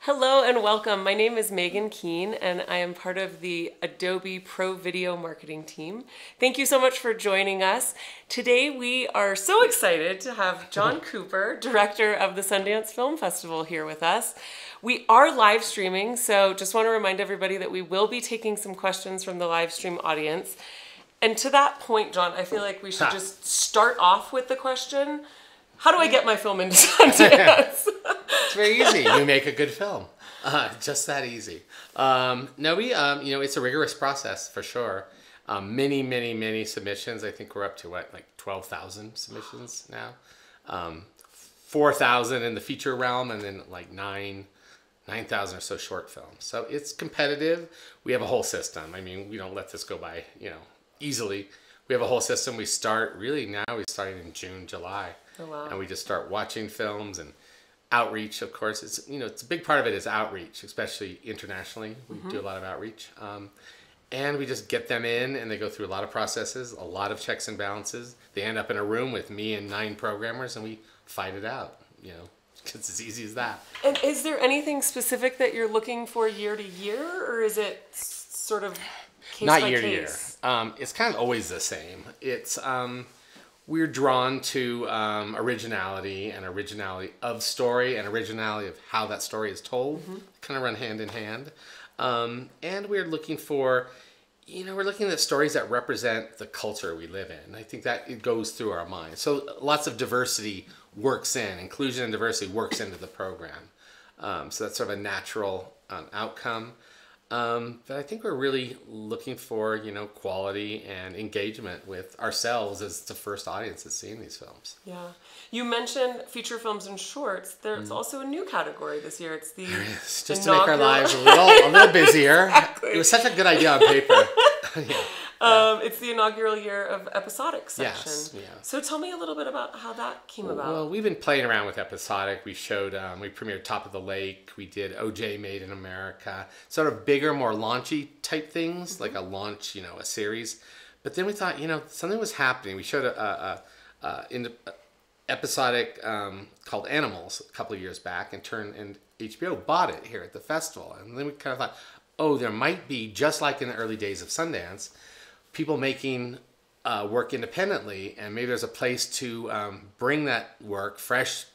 Hello and welcome. My name is Megan Keene and I am part of the Adobe Pro Video Marketing team. Thank you so much for joining us. Today we are so excited to have John Cooper, director of the Sundance Film Festival, here with us. We are live streaming, so just want to remind everybody that we will be taking some questions from the live stream audience. And to that point, John, I feel like we should just start off with the question, how do I get my film into Sundance? It's very easy. You make a good film. Just that easy. It's a rigorous process for sure. Many submissions. I think we're up to like 12,000 submissions now. 4,000 in the feature realm, and then like 9,000 or so short films. So it's competitive. We have a whole system. I mean, we don't let this go by, easily. We have a whole system. We start starting in June, July. Oh, wow. And we just start watching films and outreach, of course. It's a big part of it is outreach, especially internationally. We do a lot of outreach. And we just get them in, and they go through a lot of processes, a lot of checks and balances. They end up in a room with me and 9 programmers, and we fight it out, It's as easy as that. And is there anything specific that you're looking for year to year, or is it sort of case Not by year case? to year. It's kind of always the same. It's we're drawn to originality of story and originality of how that story is told. Kind of run hand in hand. And we're looking for, we're looking at stories that represent the culture we live in. I think that it goes through our minds. So lots of diversity works in, inclusion and diversity works into the program. So that's sort of a natural outcome. But I think we're really looking for, quality and engagement with ourselves as the first audience that's seeing these films. Yeah. You mentioned feature films and shorts. There's also a new category this year. It's the just to make our lives a little busier. Exactly. It was such a good idea on paper. It's the inaugural year of episodic section. Yes, yeah. So tell me a little bit about how that came about. Well, we've been playing around with episodic. We showed, we premiered Top of the Lake. We did OJ Made in America. Sort of bigger, more launchy type things, like a launch, a series. But then we thought, something was happening. We showed a episodic called Animals a couple of years back, and HBO bought it here at the festival. And then we kind of thought, oh, there might be, just like in the early days of Sundance, people making work independently, and maybe there's a place to bring that work, fresh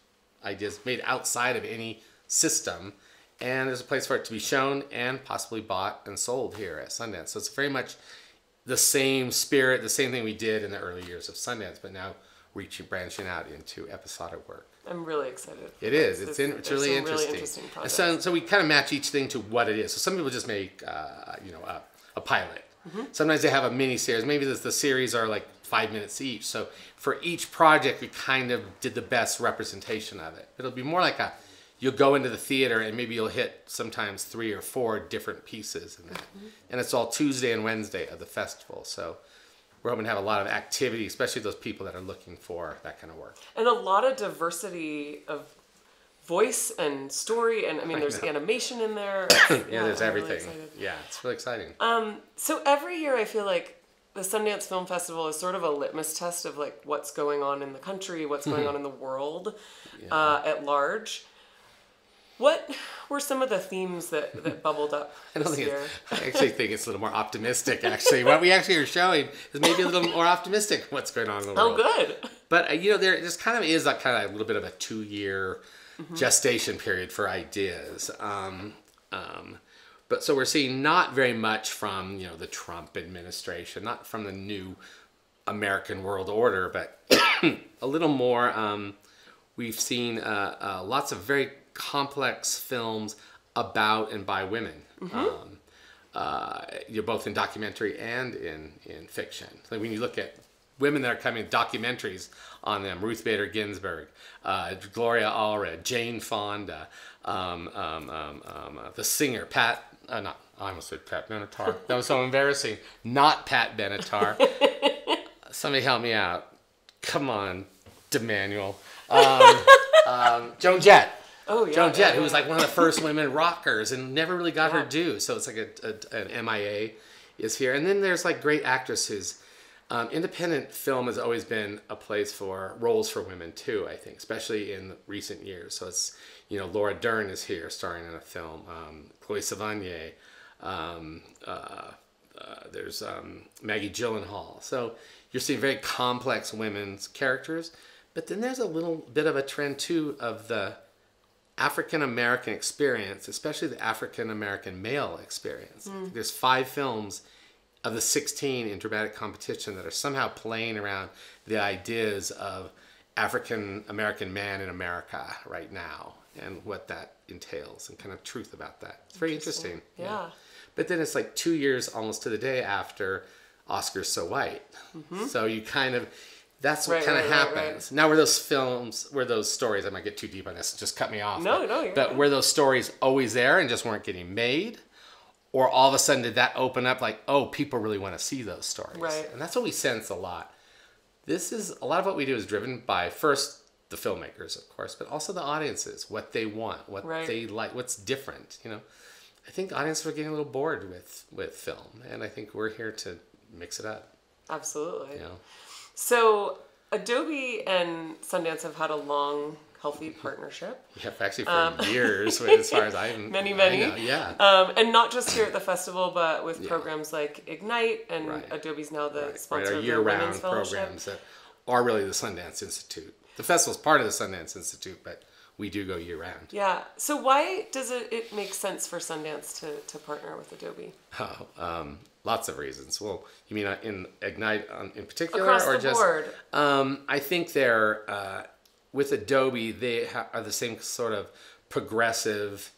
ideas made outside of any system, and there's a place for it to be shown and possibly bought and sold here at Sundance. So it's very much the same spirit, the same thing we did in the early years of Sundance, but now branching out into episodic work. I'm really excited. It is. It's really interesting. And so we kind of match each thing to what it is. So some people just make a pilot. Sometimes they have a mini series. Maybe the series are like 5 minutes each. So for each project, we kind of did the best representation of it. It'll be more like you'll go into the theater and maybe you'll hit sometimes 3 or 4 different pieces in that. And it's all Tuesday and Wednesday of the festival. So we're hoping to have a lot of activity, especially those people that are looking for that kind of work. And a lot of diversity of voice and story, and there's animation in there. There's everything. Really it's really exciting. So every year I feel like the Sundance Film Festival is sort of a litmus test of like what's going on in the country, what's going on in the world at large. What were some of the themes that bubbled up this year? I actually think it's a little more optimistic, actually. What we actually are showing is maybe a little more optimistic what's going on in the world. Oh, good. But, there just kind of is a little bit of a 2-year gestation period for ideas. But so we're seeing not very much from, the Trump administration, not from the new American world order, but a little more. We've seen lots of very complex films about and by women, both in documentary and in fiction. Like when you look at women that are coming, documentaries on them, Ruth Bader Ginsburg, Gloria Allred, Jane Fonda, the singer I almost said Pat Benatar. That was so embarrassing. Not Pat Benatar. Somebody help me out. Come on, DeManuel. Joan Jett. Oh, yeah. Joan Jett, who was like one of the first women rockers and never really got her due. So it's like an MIA is here. And then there's like great actresses. Independent film has always been a place for roles for women too, I think, especially in recent years. So it's, Laura Dern is here starring in a film, Chloe Sevigny, there's Maggie Gyllenhaal. So you're seeing very complex women's characters, but then there's a little bit of a trend too of the African American experience, especially the African American male experience. There's 5 films of the 16 in dramatic competition that are somehow playing around the ideas of African American man in America right now and what that entails and kind of truth about that. It's very interesting. Yeah. But then it's like 2 years almost to the day after Oscar's So White. So you kind of, that's what kind of happens. Now were those stories, I might get too deep on this, just cut me off. No, you're right. Were those stories always there and just weren't getting made? Or all of a sudden did that open up like, oh, people really want to see those stories? Right. And that's what we sense a lot. A lot of what we do is driven by, first, the filmmakers, of course, but also the audiences, what they want, what they like, what's different, I think audiences are getting a little bored with film, and I think we're here to mix it up. Absolutely. So Adobe and Sundance have had a long, healthy partnership. Yeah, actually for years, as far as I'm... Many. I know, yeah. And not just here at the festival, but with programs like Ignite, and Adobe's now the sponsor Our of their Women's year-round Fellowship. programs that are really the Sundance Institute. The festival's part of the Sundance Institute, but we do go year-round. Yeah. So why does it make sense for Sundance to partner with Adobe? Lots of reasons. Well, you mean in Ignite in particular? Across or the just, board. I think they're... with Adobe, they are the same sort of progressive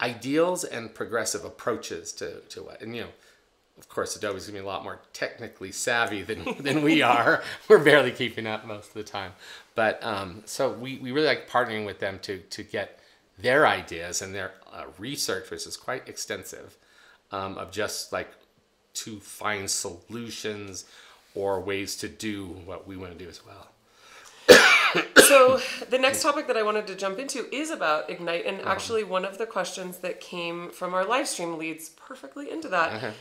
ideals and progressive approaches to what. And, of course, Adobe's going to be a lot more technically savvy than we are. We're barely keeping up most of the time. But so we really like partnering with them to get their ideas and their research, which is quite extensive, of just like to find solutions or ways to do what we want to do as well. So the next topic that I wanted to jump into is about Ignite, and actually one of the questions that came from our live stream leads perfectly into that.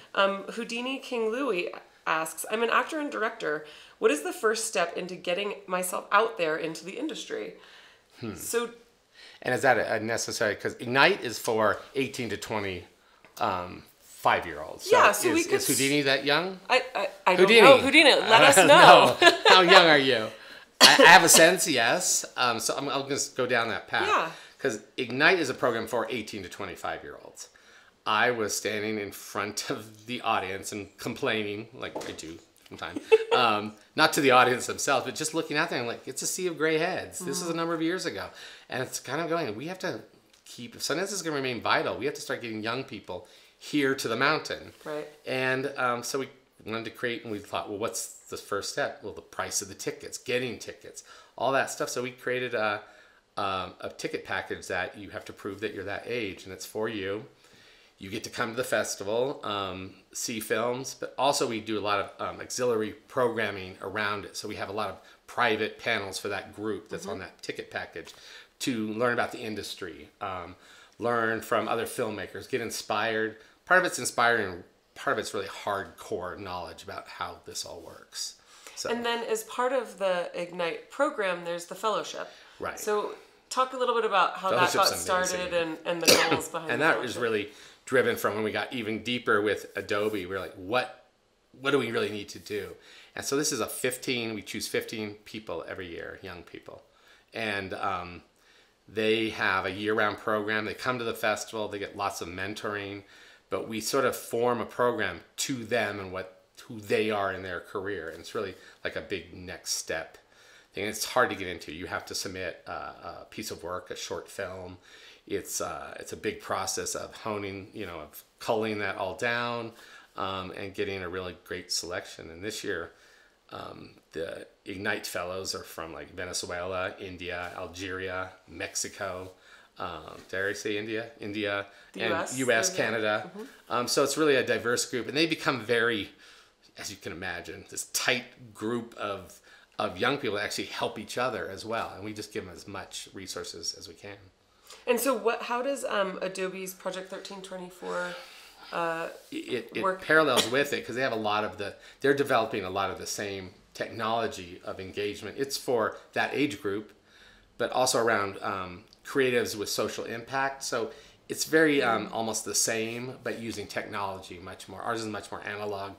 Houdini King Louie asks, I'm an actor and director. What is the first step into getting myself out there into the industry? So, and is that a necessary, because Ignite is for 18 to 25-year-olds. So yeah, so is Houdini that young? I don't know. Houdini, let us know. How young are you? I have a sense, yes. So I'll just go down that path. Yeah. Because Ignite is a program for 18 to 25-year-olds. I was standing in front of the audience and complaining, like I do sometimes, not to the audience themselves, but just looking out there and like, it's a sea of gray heads. This is a number of years ago. And it's kind of going, we have to keep, if Sundance is going to remain vital, we have to start getting young people here to the mountain. Right. And so we wanted to create, and we thought, well, what's the first step? Well, the price of the tickets, getting tickets, all that stuff. So we created a ticket package that you have to prove that you're that age, and it's for you. You get to come to the festival, see films, but also we do a lot of auxiliary programming around it. So we have a lot of private panels for that group that's on that ticket package to learn about the industry, learn from other filmmakers, get inspired. Part of it's inspiring, part of it's really hardcore knowledge about how this all works. So. And then as part of the Ignite program, there's the Fellowship. Right. So talk a little bit about how that got started and the goals behind and the that Fellowship. was really driven from when we got even deeper with Adobe. We were like, what do we really need to do? And so this is we choose 15 people every year, young people. And they have a year-round program. They come to the festival. They get lots of mentoring. But we sort of form a program to them and who they are in their career. And it's really like a big next step thing. It's hard to get into. You have to submit a piece of work, a short film. It's a big process of honing, of culling that all down and getting a really great selection. And this year, the Ignite Fellows are from like Venezuela, India, Algeria, Mexico. Dare I say India? India, the and US, Canada. So it's really a diverse group, and they become very, as you can imagine, this tight group of young people that actually help each other as well, and we just give them as much resources as we can. And so how does Adobe's Project 1324 it work. parallels with it because they have they're developing a lot of the same technology of engagement. It's for that age group, but also around creatives with social impact. So it's very almost the same, but using technology much more. Ours is much more analog.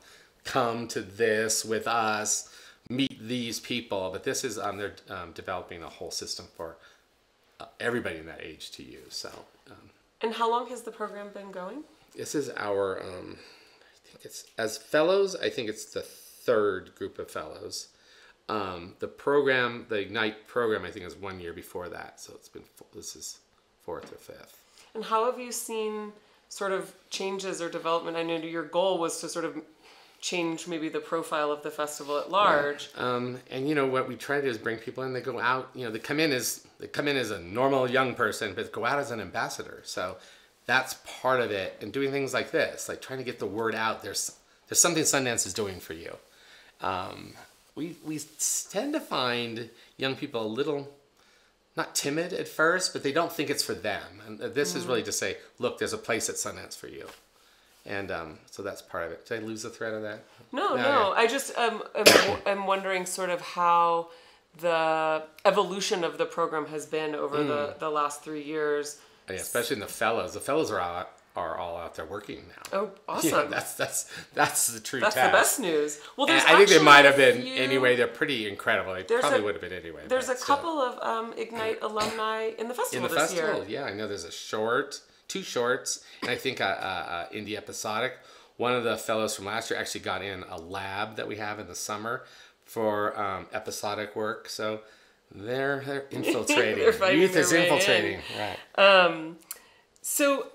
Come to this with us, meet these people. But this is they're developing a whole system for everybody in that age to use. So. And how long has the program been going? This is our, I think it's, as fellows, I think it's the third group of fellows. The program, the Ignite program, I think is 1 year before that. So this is fourth or fifth. And how have you seen sort of changes or development? I know your goal was to sort of change maybe the profile of the festival at large. Right. And what we try to do is bring people in. They go out. They come in as a normal young person, but go out as an ambassador. So that's part of it. And doing things like this, like trying to get the word out. There's something Sundance is doing for you. We tend to find young people a little not timid at first, but they don't think it's for them. And this is really to say, look, there's a place at Sundance for you. And so that's part of it. Did I lose the thread of that? No. Yeah. I just am wondering sort of how the evolution of the program has been over the last 3 years. Yeah, especially in the fellows. The fellows are all out there working now. Oh, awesome! Yeah, that's the true. That's task. The best news. Well, I think they might have been anyway. They're pretty incredible. They probably would have been anyway. There's a couple of Ignite alumni in the festival this year. Yeah, I know. There's two shorts, and I think indie episodic. One of the fellows from last year actually got in a lab that we have in the summer for episodic work. So they're infiltrating. Youth is infiltrating. Right. So.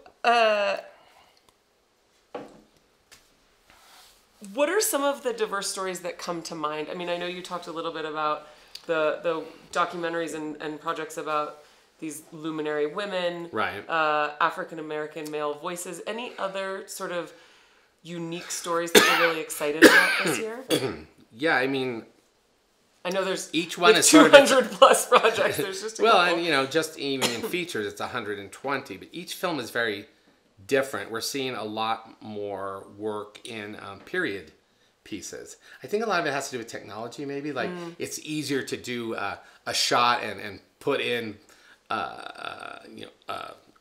What are some of the diverse stories that come to mind? I mean, I know you talked a little bit about the documentaries and projects about these luminary women, right? African-American male voices. Any other sort of unique stories that you're really excited about this year? Yeah, I mean, I know there's each one is 200 plus projects. There's just a well, couple. and just even in features, it's 120. But each film is very different. We're seeing a lot more work in period pieces. I think a lot of it has to do with technology, maybe. Like it's easier to do a shot and put in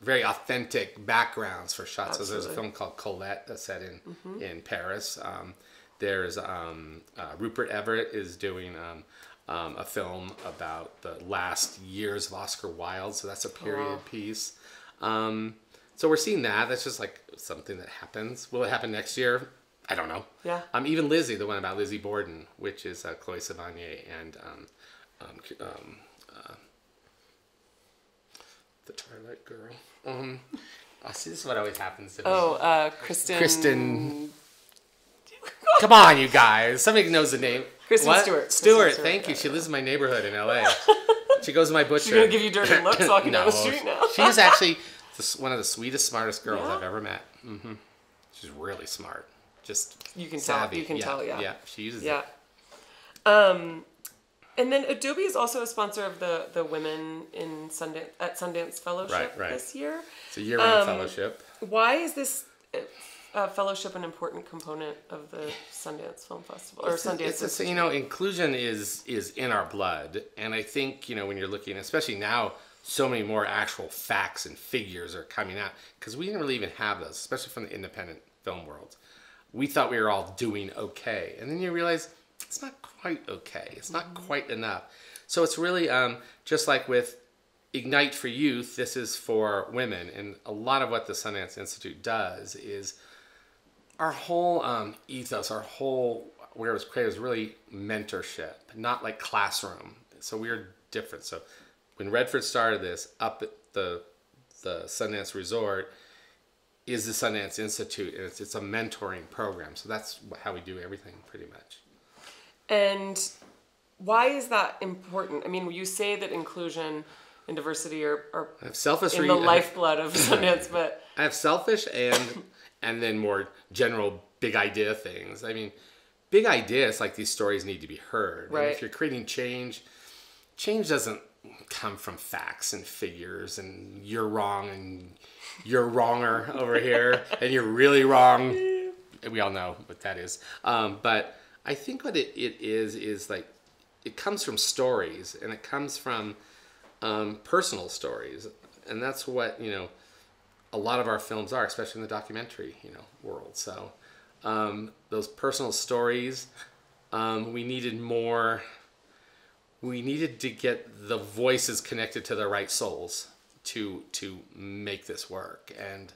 very authentic backgrounds for shots. Absolutely. So there's a film called Colette that's set in Paris. There's Rupert Everett is doing a film about the last years of Oscar Wilde. So that's a period piece. So we're seeing that. That's just like something that happens. Will it happen next year? I don't know. Yeah. Even Lizzie, the one about Lizzie Borden, which is Chloe Sevigny and the Twilight Girl. See, this is what always happens to me. Kristen. Come on, you guys. Somebody knows the name. Kristen Stewart. Stewart, thank you. She lives in my neighborhood in LA. She goes to my butcher. She's going to give you dirty looks walking down the street now. She's actually one of the sweetest, smartest girls I've ever met. Mm-hmm. She's really smart. Just you can savvy. Tell. You can tell. Yeah. Yeah. She uses it. And then Adobe is also a sponsor of the Women in Sundance Fellowship this year. It's a year-round fellowship. Why is this fellowship an important component of the Sundance Film Festival or Sundance Institute? Inclusion is in our blood, and I think when you're looking, especially now, so many more actual facts and figures are coming out because we didn't really even have those, especially from the independent film world. We thought we were all doing okay, and then you realize it's not quite okay. It's not quite enough. So it's really just like with Ignite for Youth, this is for women, and a lot of what the Sundance Institute does is our whole ethos, our whole where it was created was really mentorship, not like classroom. So we're different. So when Redford started this up at the Sundance Resort is the Sundance Institute, and it's a mentoring program. So that's how we do everything pretty much. And why is that important? I mean, you say that inclusion and diversity are in the lifeblood of Sundance, but I have selfish and then more general big idea things. I mean, big ideas like these stories need to be heard. Right. And if you're creating change doesn't come from facts and figures and you're wrong and you're wronger over here and you're really wrong. We all know what that is. But I think what it is like, it comes from stories, and it comes from personal stories. And that's what, a lot of our films are, especially in the documentary, world. So those personal stories, we needed to get the voices connected to the right souls to make this work. And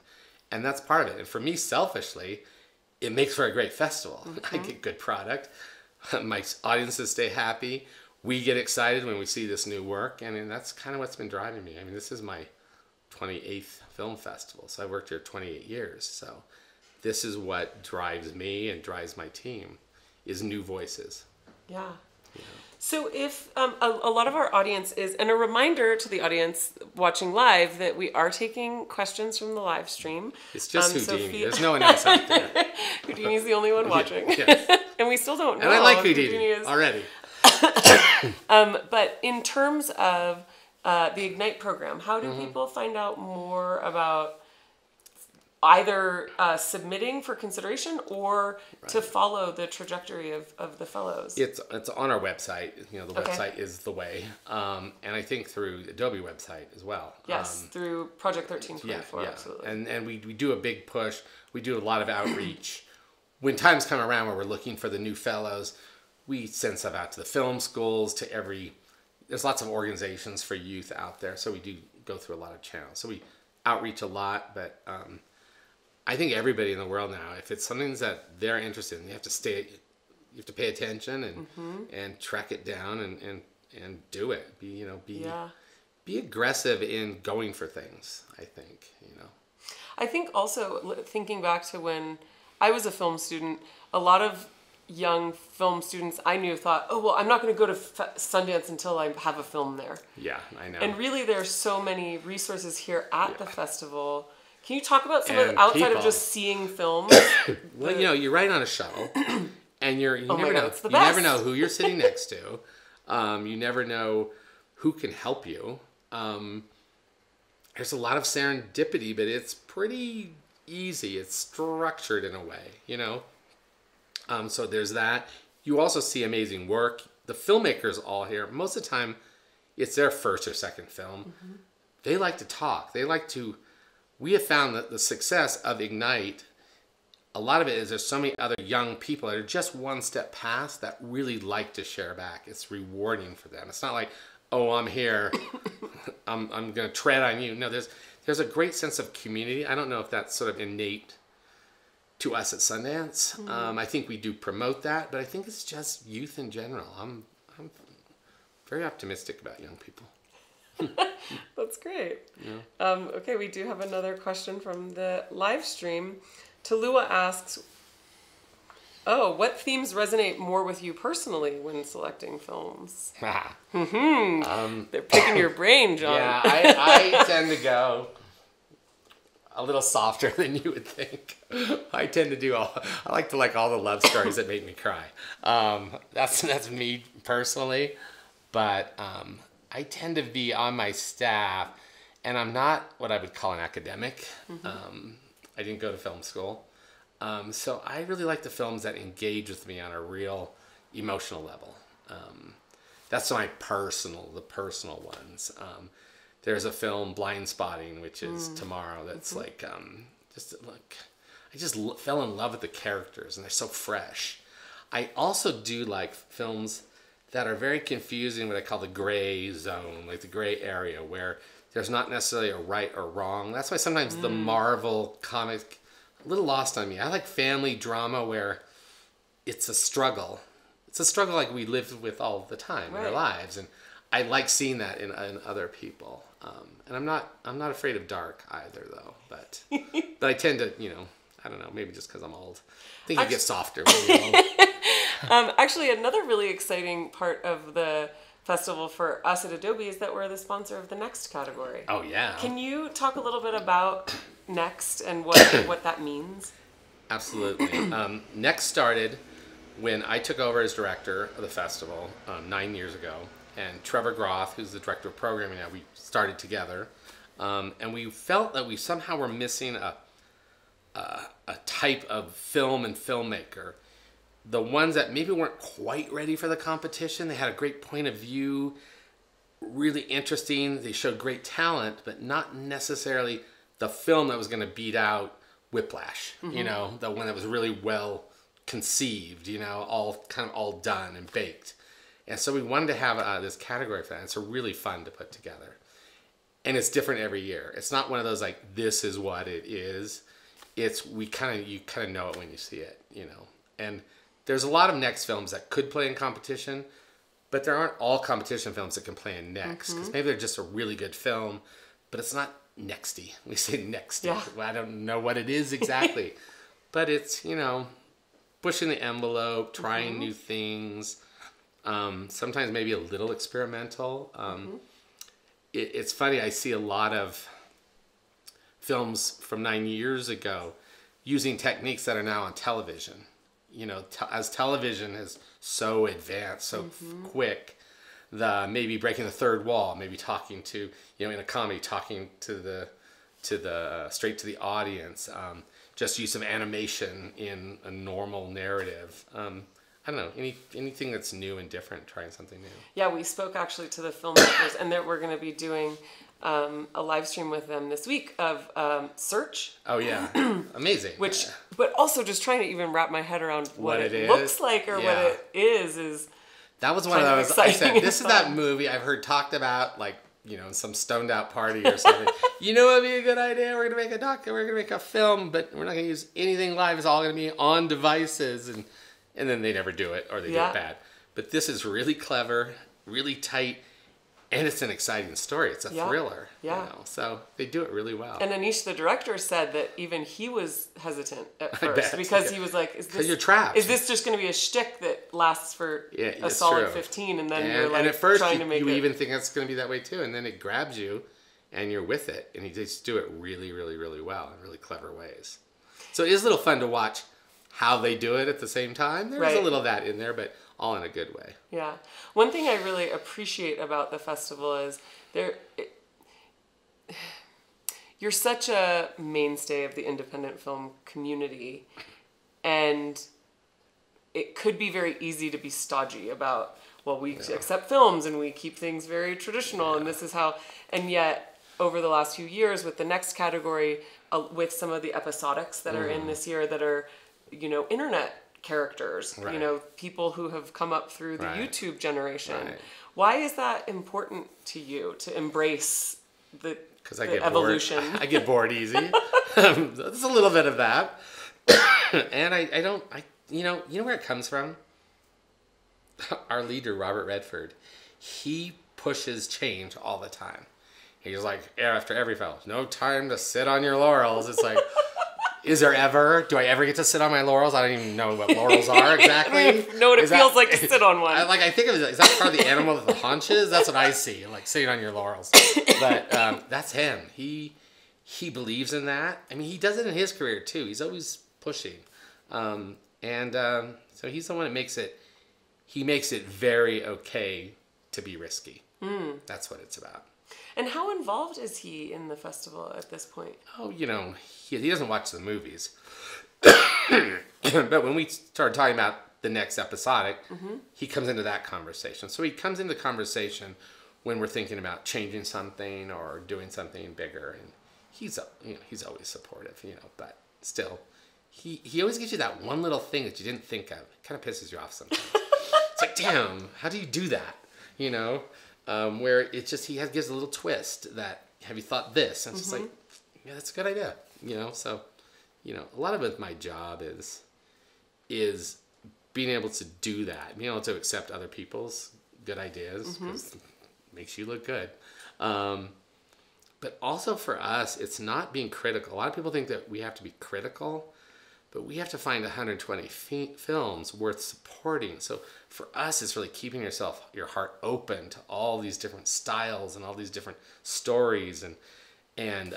that's part of it. And for me, selfishly, it makes for a great festival. I get good product. My audiences stay happy. We get excited when we see this new work. And that's kind of what's been driving me. I mean, this is my 28th film festival. So I've worked here 28 years. So this is what drives me and drives my team, is new voices. Yeah. So if a lot of our audience is, and a reminder to the audience watching live that we are taking questions from the live stream. It's just Houdini. There's no one else out there. Houdini's the only one watching. Yes. And we still don't know. And I like Houdini already. But in terms of the Ignite program, how do people find out more about either submitting for consideration or to follow the trajectory of the fellows? It's on our website. The website is the way. And I think through Adobe website as well. Yes, through Project 1324, absolutely. And we do a big push. We do a lot of outreach. When times come around where we're looking for the new fellows, we send stuff out to the film schools, there's lots of organizations for youth out there. So we do go through a lot of channels. So we outreach a lot, but I think everybody in the world now, if it's something that they're interested in, you have to pay attention and track it down and do it. Be aggressive in going for things, I think, I think also thinking back to when I was a film student, a lot of young film students I knew thought, oh, well, I'm not going to go to Sundance until I have a film there. Yeah, I know. And really there's so many resources here at the festival. Can you talk about some of the, outside of just seeing films? Well, you're right on a shuttle, and you never know. It's the You best. never know who you're sitting next to. You never know who can help you. There's a lot of serendipity, but it's pretty easy. It's structured in a way, So there's that. You also see amazing work. The filmmakers all here, most of the time, it's their first or second film. They like to talk. We have found that the success of Ignite, a lot of it is there's so many other young people that are just one step past that really like to share back. It's rewarding for them. It's not like, oh, I'm here, I'm going to tread on you. No, there's a great sense of community. I don't know if that's sort of innate to us at Sundance. I think we do promote that, but I think it's just youth in general. I'm very optimistic about young people. That's great. Yeah. Okay, we do have another question from the live stream. Talua asks, what themes resonate more with you personally when selecting films? They're picking your brain, John. Yeah, I tend to go a little softer than you would think. I like to like all the love stories that make me cry. That's me personally, but I tend to be on my staff, and I'm not what I would call an academic. I didn't go to film school. So I really like the films that engage with me on a real emotional level. That's the personal ones. There's a film, Blind Spotting, which is tomorrow. That's I just fell in love with the characters, and they're so fresh. I also do like films that are very confusing, what I call the gray zone, like the gray area, where there's not necessarily a right or wrong. That's why sometimes the Marvel comic, a little lost on me. I like family drama where it's a struggle. It's a struggle like we live with all the time in our lives, and I like seeing that in other people. And I'm not afraid of dark either, though. But I tend to, I don't know, maybe just because I'm old. I think you get softer when you're old. Actually, another really exciting part of the festival for us at Adobe is that we're the sponsor of the Next category. Oh, yeah. Can you talk a little bit about Next and what that means? Absolutely. Next started when I took over as director of the festival 9 years ago. and Trevor Groth, who's the director of programming now, we started together. And we felt that we somehow were missing a type of film and filmmaker. The ones that maybe weren't quite ready for the competition. They had a great point of view, really interesting. They showed great talent, but not necessarily the film that was going to beat out Whiplash. You know, the one that was really well conceived, you know, all done and baked. And so we wanted to have this category for that. It's really fun to put together. And it's different every year. It's not one of those like, this is what it is. It's, you kind of know it when you see it, you know. And there's a lot of Next films that could play in competition, but there aren't all competition films that can play in Next. Because maybe they're just a really good film, but it's not Nexty. We say Nexty. Yeah. Well, I don't know what it is exactly. But it's, you know, pushing the envelope, trying new things. Sometimes maybe a little experimental. It's funny, I see a lot of films from 9 years ago using techniques that are now on television. You know, as television is so advanced, so quick, maybe breaking the third wall, maybe talking to, you know, in a comedy, talking to the straight to the audience, just use some animation in a normal narrative. I don't know, anything that's new and different, trying something new. Yeah, we spoke actually to the filmmakers, and that we're going to be doing a live stream with them this week of Search. Oh yeah, amazing. But also just trying to even wrap my head around what it looks like or what it is. That was one of those. I said, this is that movie I've heard talked about, like, you know, in some stoned out party or something. You know, it'd be a good idea. We're gonna make we're gonna make a film, but we're not gonna use anything live. It's all gonna be on devices, and then they never do it, or they do it bad. But this is really clever, really tight, and it's an exciting story. It's a thriller. Yeah. You know? So they do it really well. And Anish, the director, said that even he was hesitant at first because he was like, you're trapped. Is this just going to be a shtick that lasts for a solid 15, and then you're like, and at first trying to make you even think it's going to be that way too, and then it grabs you, and you're with it, and he just do it really, really, really well in really clever ways. So it is a little fun to watch how they do it at the same time. There's a little of that in there, but all in a good way. Yeah. One thing I really appreciate about the festival is you're such a mainstay of the independent film community, and it could be very easy to be stodgy about, well, we accept films and we keep things very traditional and this is how, and yet over the last few years with the next category, with some of the episodics that are in this year that are, you know, internet characters, you know, people who have come up through the YouTube generation. Why is that important to you, to embrace the evolution? I get bored easy. There's a little bit of that. And you know where it comes from? Our leader, Robert Redford, he pushes change all the time. He's like, after every film, no time to sit on your laurels. It's like, is there ever? Do I ever get to sit on my laurels? I don't even know what laurels are exactly. I don't even know what it feels like to sit on one. I think of it, is that part of the animal with the haunches? That's what I see, like sitting on your laurels. But that's him. He believes in that. I mean, he does it in his career too. He's always pushing. So he's the one that makes it very okay to be risky. That's what it's about. And how involved is he in the festival at this point? Oh, you know, he doesn't watch the movies. But when we started talking about the next episodic, he comes into that conversation. So he comes into the conversation when we're thinking about changing something or doing something bigger. And he's always supportive, you know, but still, he always gives you that one little thing that you didn't think of. It kind of pisses you off sometimes. It's like, damn, how do you do that? You know? Where it's just, gives a little twist that, have you thought this? And it's just like, yeah, that's a good idea. You know, so, you know, a lot of it, my job is being able to do that, being able to accept other people's good ideas, because it makes you look good. But also for us, it's not being critical. A lot of people think that we have to be critical, but we have to find 120 films worth supporting. So for us, it's really keeping your heart open to all these different styles and all these different stories, And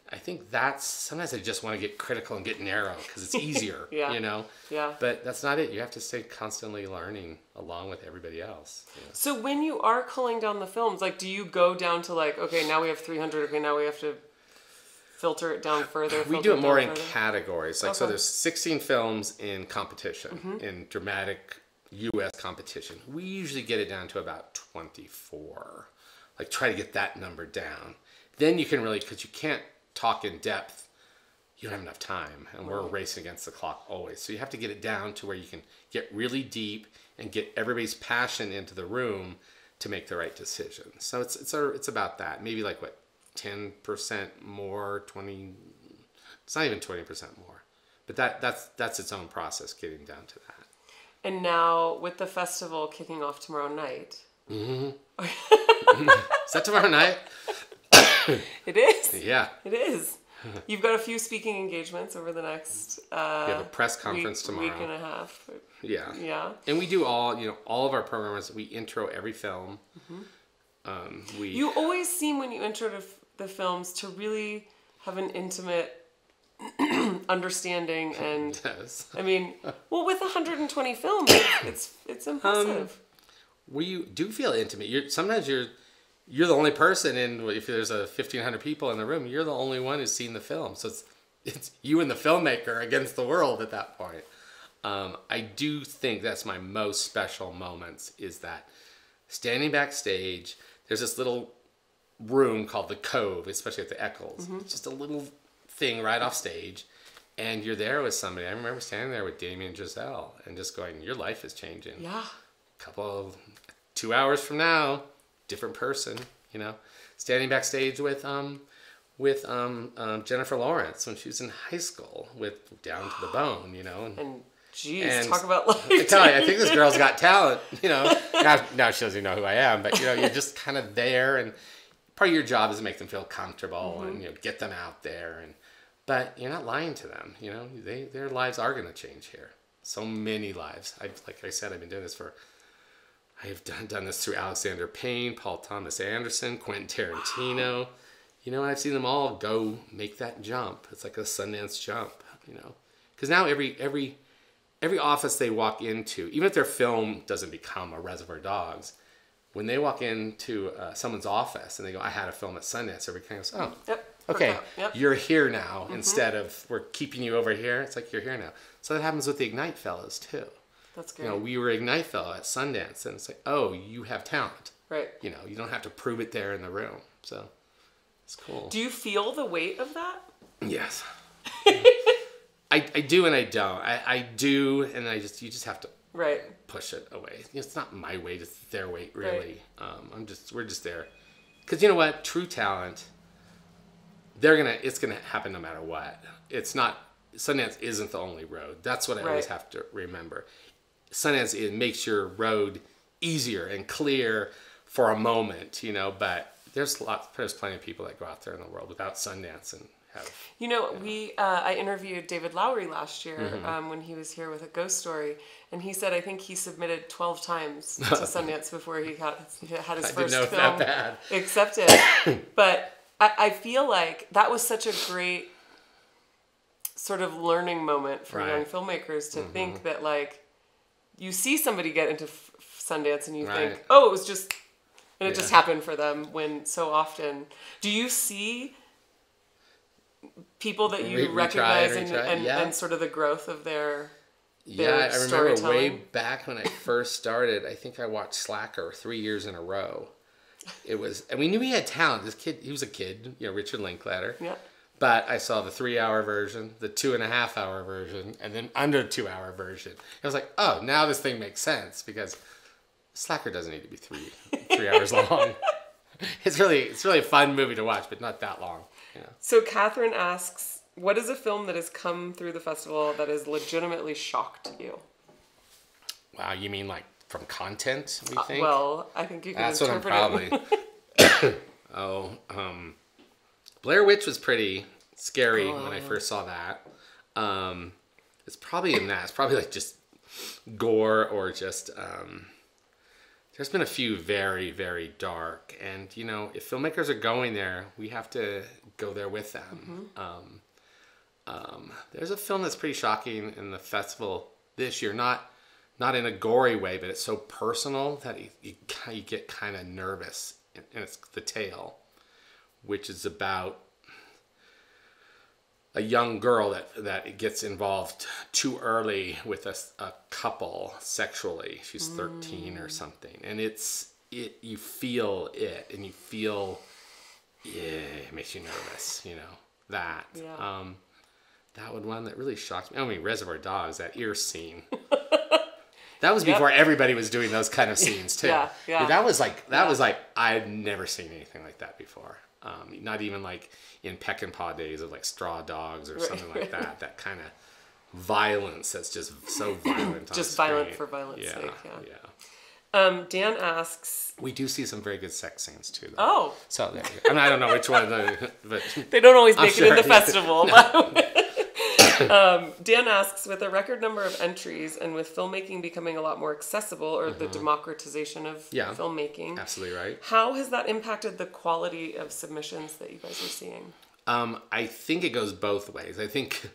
I think sometimes I just want to get critical and get narrow because it's easier, Yeah. you know? Yeah. But that's not it. You have to stay constantly learning along with everybody else. You know? So when you are culling down the films, like, do you go down to like, okay, now we have 300, okay, now we have to filter it down further? We do it more in categories. Like, so Okay. there's 16 films in competition, in dramatic U.S. competition. We usually get it down to about 24. Like, try to get that number down. Then you can really, because you can't talk in depth, you don't have enough time, and we're racing against the clock always. So you have to get it down to where you can get really deep and get everybody's passion into the room to make the right decision. So it's about that. Maybe like what, 10% more, 20. It's not even 20% more, but that's its own process getting down to that. And now with the festival kicking off tomorrow night. Is that tomorrow night? It is. Yeah. It is. You've got a few speaking engagements over the next We have a press conference tomorrow. week and a half. Yeah. Yeah. And we do all of our programmers, we intro every film. You always seem, when you intro to the films, to really have an intimate understanding, and Yes. I mean, well, with 120 films, it's impressive. We do feel intimate. Sometimes you're the only person if there's 1,500 people in the room, you're the only one who's seen the film. So it's you and the filmmaker against the world at that point. I do think that's my most special moments, is that standing backstage, there's this little room called the Cove, especially at the Eccles. It's just a little thing right off stage, and you're there with somebody. I remember standing there with Damien Giselle and just going, your life is changing. Yeah. 2 hours from now, different person, standing backstage with Jennifer Lawrence when she was in high school with Down to the Bone, And geez, talk about life. I tell you, I think this girl's got talent, now she doesn't even know who I am, but you're just kind of there, and part of your job is to make them feel comfortable and get them out there, but you're not lying to them, their lives are going to change here. So many lives. Like I said, I've been doing this I have done this through Alexander Payne, Paul Thomas Anderson, Quentin Tarantino. And I've seen them all go make that jump. It's like a Sundance jump, because now every office they walk into, even if their film doesn't become a Reservoir Dogs, when they walk into someone's office and they go, I had a film at Sundance, everybody kind of goes, oh, Yep. okay, Yep. you're here now, instead of we're keeping you over here. It's like you're here now. So that happens with the Ignite fellows too. That's good. We were Ignite fellow at Sundance, and it's like, oh, you have talent. Right. You don't have to prove it there in the room. So it's cool. Do you feel the weight of that? Yes. I do and I don't. I do, and you just have to push it away. It's not my weight; it's their weight, really. Right. We're just there, because you know what? True talent. It's gonna happen no matter what. It's not. Sundance isn't the only road. That's what I always have to remember. Sundance makes your road easier and clear for a moment, but there's plenty of people that go out there in the world without Sundance and have. I interviewed David Lowery last year when he was here with A Ghost Story, and he said I think he submitted 12 times to Sundance before he had his first film that bad. accepted. But I feel like that was such a great sort of learning moment for young filmmakers to think that, like, you see somebody get into Sundance and you think, oh, it was just, and it just happened for them, when so often, do you see people that you recognize and sort of the growth of their I remember way back when I first started, I think I watched Slacker 3 years in a row. And we knew he had talent. This kid, he was a kid, Richard Linklater. Yeah. But I saw the 3-hour version, the 2.5-hour version, and then under 2-hour version. I was like, oh, now this thing makes sense, because Slacker doesn't need to be three hours long. It's really a fun movie to watch, but not that long. So Catherine asks, what is a film that has come through the festival that has legitimately shocked you? Wow, you mean like from content, we think? Well, I think you can interpret it. That's what I'm probably... Blair Witch was pretty scary when I first saw that. It's probably in that. It's probably like just gore, or just... there's been a few very, very dark. And, you know, if filmmakers are going there, we have to go there with them. There's a film that's pretty shocking in the festival this year. Not in a gory way, but it's so personal that you get kind of nervous. And it's The Tale, which is about a young girl that gets involved too early with a couple sexually. She's 13 or something. And you feel it, and you feel, it makes you nervous, you know, that. Yeah. That one that really shocked me. I mean, Reservoir Dogs, that ear scene. That was before everybody was doing those kind of scenes too. Yeah. That was like I've never seen anything like that before. Not even like in Peck and Paw days of like Straw Dogs or something like that. That kind of violence that's just so violent. Just on violent screen. for violence sake. Yeah. Dan asks. We do see some very good sex scenes too, though. Oh. So there you go. I mean, I don't know which one, but they don't always make it in the yeah. festival. Dan asks, with a record number of entries and with filmmaking becoming a lot more accessible, or the democratization of filmmaking, absolutely right. How has that impacted the quality of submissions that you guys are seeing? I think it goes both ways. I think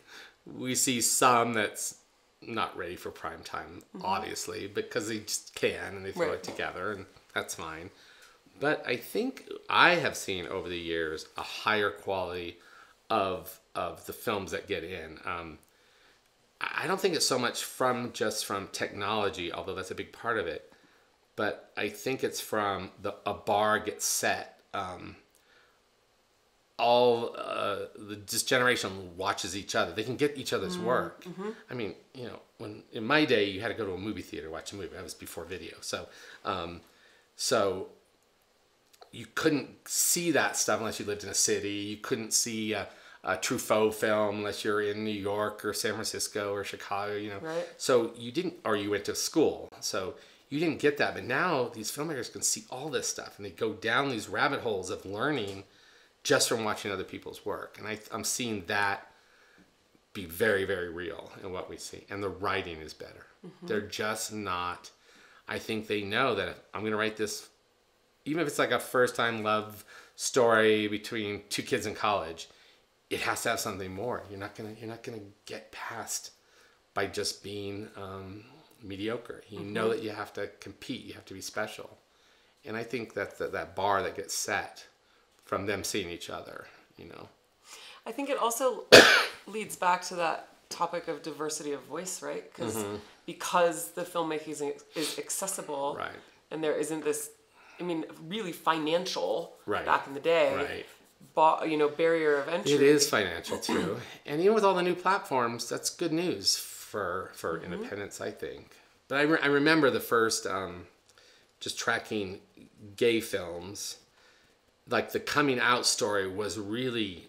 we see some that's not ready for prime time, obviously, because they just can and they throw it together, and that's fine. But I think I have seen over the years a higher quality of the films that get in. I don't think it's so much from technology, although that's a big part of it. But I think it's from a bar gets set. This generation watches each other. They can get each other's work. I mean, you know, when in my day you had to go to a movie theater to watch a movie. That was before video. So you couldn't see that stuff unless you lived in a city. You couldn't see a Truffaut film unless you're in New York or San Francisco or Chicago, you know. Right. So you didn't, or you went to school. So you didn't get that. But now these filmmakers can see all this stuff, and they go down these rabbit holes of learning just from watching other people's work. And I'm seeing that be very, very real in what we see. And the writing is better. They're just not, I think they know that if I'm going to write this, even if it's like a first-time love story between two kids in college, it has to have something more. You're not gonna get past by just being mediocre. You know that you have to compete. You have to be special. And I think that bar that gets set from them seeing each other, you know. I think it also leads back to that topic of diversity of voice, right? Because the filmmaking is accessible, right, and there isn't this, I mean, really financial back in the day. Right. Barrier of entry. It is financial too, and even with all the new platforms, that's good news for independence, I think. But I remember the first just tracking gay films, like the coming out story was really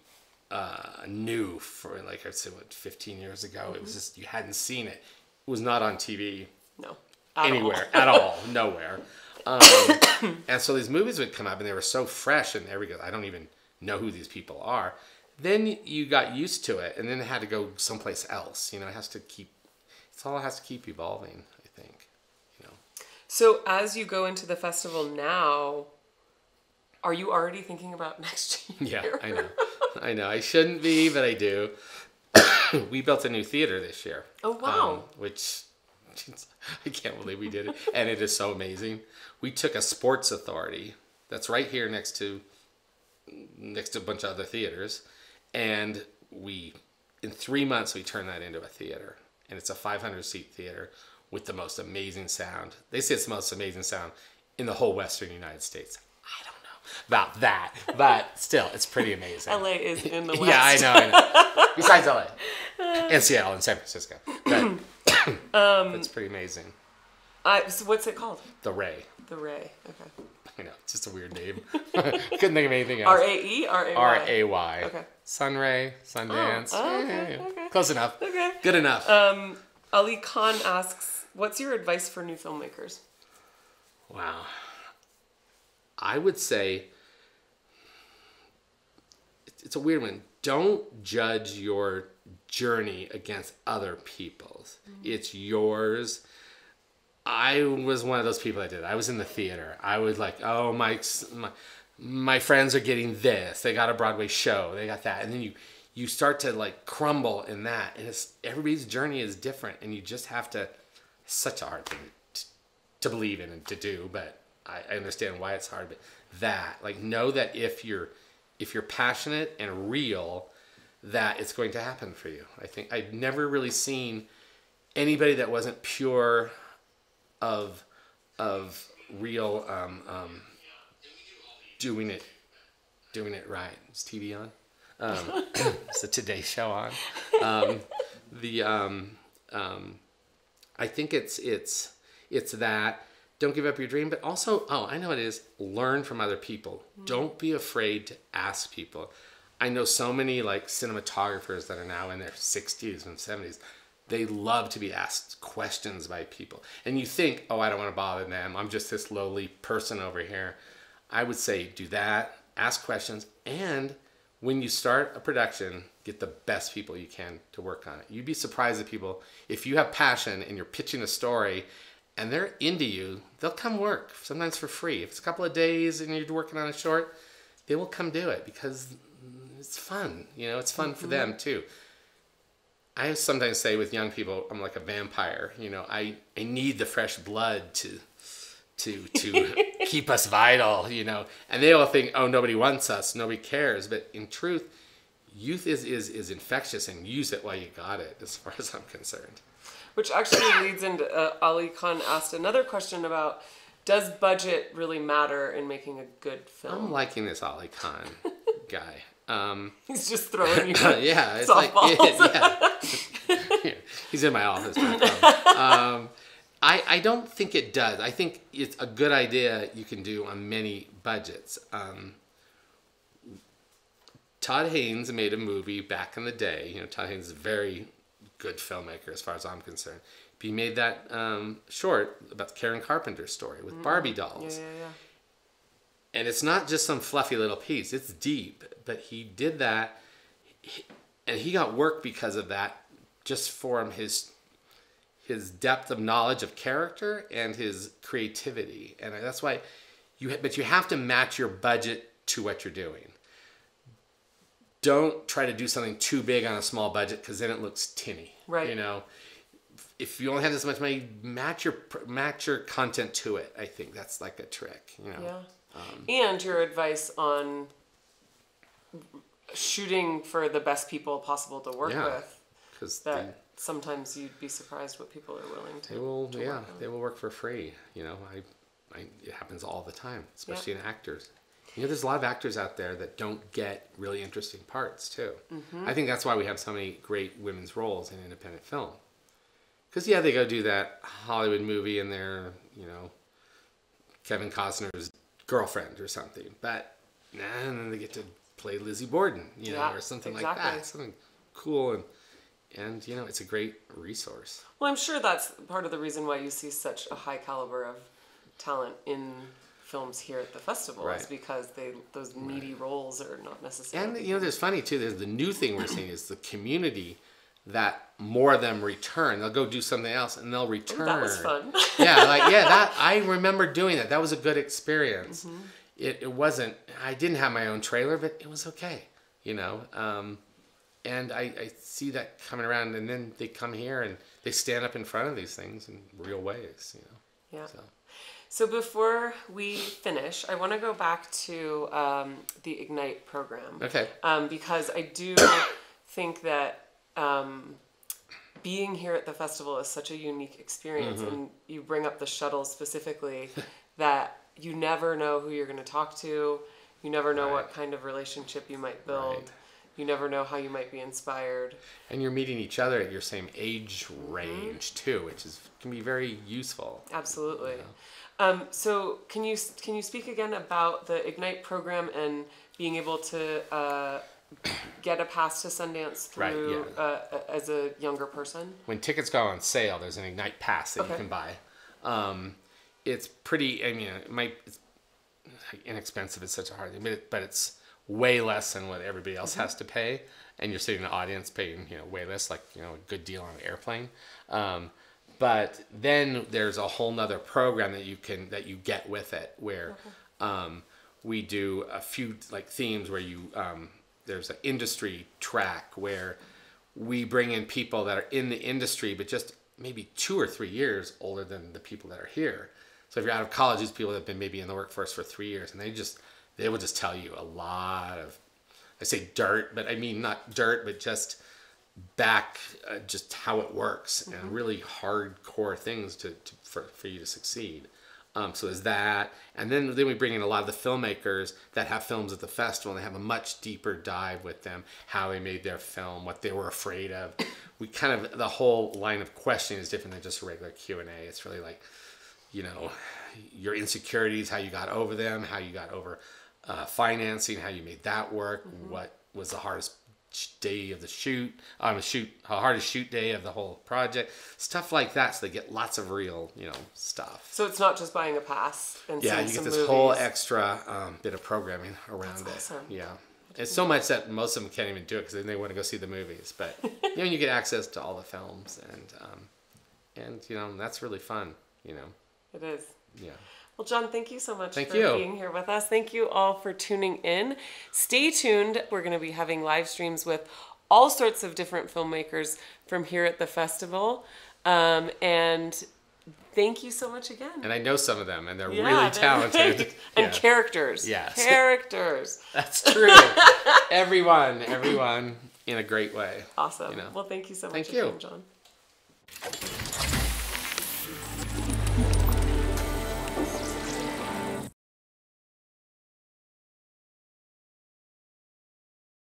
new for, like I said, 15 years ago. It was just, you hadn't seen it. It was not on TV. No. Anywhere at all, nowhere. And so these movies would come up, and they were so fresh, and there we go. I don't even know who these people are. Then you got used to it, and then it had to go someplace else. You know, it has to keep evolving, I think. You know. So as you go into the festival now, are you already thinking about next year? Yeah, I know. I shouldn't be, but I do. We built a new theater this year. Oh, wow. Which I can't believe we did it. And it is so amazing. We took a sports authority that's right here next to a bunch of other theaters, and in 3 months we turned that into a theater, and it's a 500-seat theater with the most amazing sound. They say it's the most amazing sound in the whole Western United States. I don't know about that, but still, it's pretty amazing. LA is in the West. Yeah, I know. Besides LA and Seattle and San Francisco, but it's pretty amazing. So what's it called? The Ray. The Ray. Okay. I know, it's just a weird name. Couldn't think of anything else. R-A-E? R-A-Y? R-A-Y. Okay. Sunray, Sundance. Okay. Close enough. Okay. Good enough. Ali Khan asks, what's your advice for new filmmakers? Wow. I would say, it's a weird one. Don't judge your journey against other people's. It's yours. I was one of those people that did. I was in the theater. I was like, oh, my friends are getting this. They got a Broadway show. They got that. And then you start to like crumble in that. And everybody's journey is different. And you just have to, it's such a hard thing to believe in and to do. But I understand why it's hard. But like, know that if you're passionate and real, that it's going to happen for you. I think I've never really seen anybody that wasn't pure of real doing it right. Is TV on? Is the Today Show on? I think it's that. Don't give up your dream, but also, I know it is, learn from other people. Don't be afraid to ask people. I know so many like cinematographers that are now in their 60s and 70s. They love to be asked questions by people. And you think, I don't want to bother them. I'm just this lowly person over here. I would say do that, ask questions, and when you start a production, get the best people you can to work on it. You'd be surprised at people, if you have passion and you're pitching a story and they're into you, they'll come work, sometimes for free. If it's a couple of days and you're working on a short, they will come do it because it's fun. It's fun for them too. I sometimes say with young people, I'm like a vampire. I need the fresh blood to keep us vital, And they all think, nobody wants us, nobody cares. But in truth, youth is infectious, and use it while you got it, as far as I'm concerned. Which actually leads into, Ali Khan asked another question about, does budget really matter in making a good film? I'm liking this Ali Khan guy. He's just throwing you it's softballs. He's in my office. I don't think it does. I think it's a good idea you can do on many budgets. Todd Haynes made a movie back in the day. Todd Haynes is a very good filmmaker as far as I'm concerned. He made that short about the Karen Carpenter story with Barbie dolls. Yeah. And it's not just some fluffy little piece. It's deep. But he did that, and he got work because of that, just from his depth of knowledge of character and his creativity. And that's why you have to match your budget to what you're doing. Don't try to do something too big on a small budget, because then it looks tinny. Right. If you only have this much money, match your content to it. I think that's like a trick. Yeah. And your advice on shooting for the best people possible to work with. Because sometimes you'd be surprised what people are willing to. They will work for free. It happens all the time, especially in actors. There's a lot of actors out there that don't get really interesting parts too. I think that's why we have so many great women's roles in independent film. Because they go do that Hollywood movie and they're Kevin Costner's girlfriend or something, but and then they get to play Lizzie Borden, or something like that, something cool, and it's a great resource. Well, I'm sure that's part of the reason why you see such a high caliber of talent in films here at the festival, is because those meaty roles are not necessarily. And there's funny too. There's the new thing we're seeing is the community that more of them return. They'll go do something else and they'll return. That was fun. That I remember doing that. That was a good experience. It wasn't. I didn't have my own trailer, but it was okay. And I see that coming around, and then they come here and they stand up in front of these things in real ways. Yeah. So before we finish, I want to go back to the Ignite program. Okay. Because I do think that being here at the festival is such a unique experience, and you bring up the shuttle specifically, that you never know who you're going to talk to. You never know what kind of relationship you might build. Right. You never know how you might be inspired. And you're meeting each other at your same age range too, which can be very useful. Absolutely. So can you speak again about the Ignite program and being able to get a pass to Sundance through as a younger person? When tickets go on sale, there's an Ignite pass that you can buy. It's pretty. It's inexpensive. It's such a hard thing, but it's way less than what everybody else has to pay, and you're sitting in the audience paying way less, like a good deal on an airplane. But then there's a whole nother program that you get with it, where we do a few like themes where there's an industry track where we bring in people that are in the industry, but just maybe 2 or 3 years older than the people that are here. So if you're out of college, these people have been maybe in the workforce for 3 years, and they will just tell you a lot of, I say dirt, but I mean not dirt, but just just how it works, and really hardcore things for you to succeed. So there's that, and then we bring in a lot of the filmmakers that have films at the festival, and they have a much deeper dive with them, how they made their film, what they were afraid of. We kind of, the whole line of questioning is different than just a regular Q&A. It's really like, you know, your insecurities, how you got over them, how you got over financing, how you made that work, what was the hardest day of the shoot, hardest shoot day of the whole project, stuff like that. So they get lots of real, stuff. So it's not just buying a pass and seeing you get some this movies. whole extra bit of programming around That's it. awesome. Yeah, it's so much that most of them can't even do it because then they want to go see the movies. But you get access to all the films, and that's really fun. It is. Yeah. Well, John, thank you so much for you. being here with us. Thank you all for tuning in. Stay tuned. We're going to be having live streams with all sorts of different filmmakers from here at the festival. And thank you so much again. And I know some of them, and they're really talented. And characters. Yes. Characters. That's true. Everyone in a great way. Awesome. Well, thank you so much Thank you. again, John.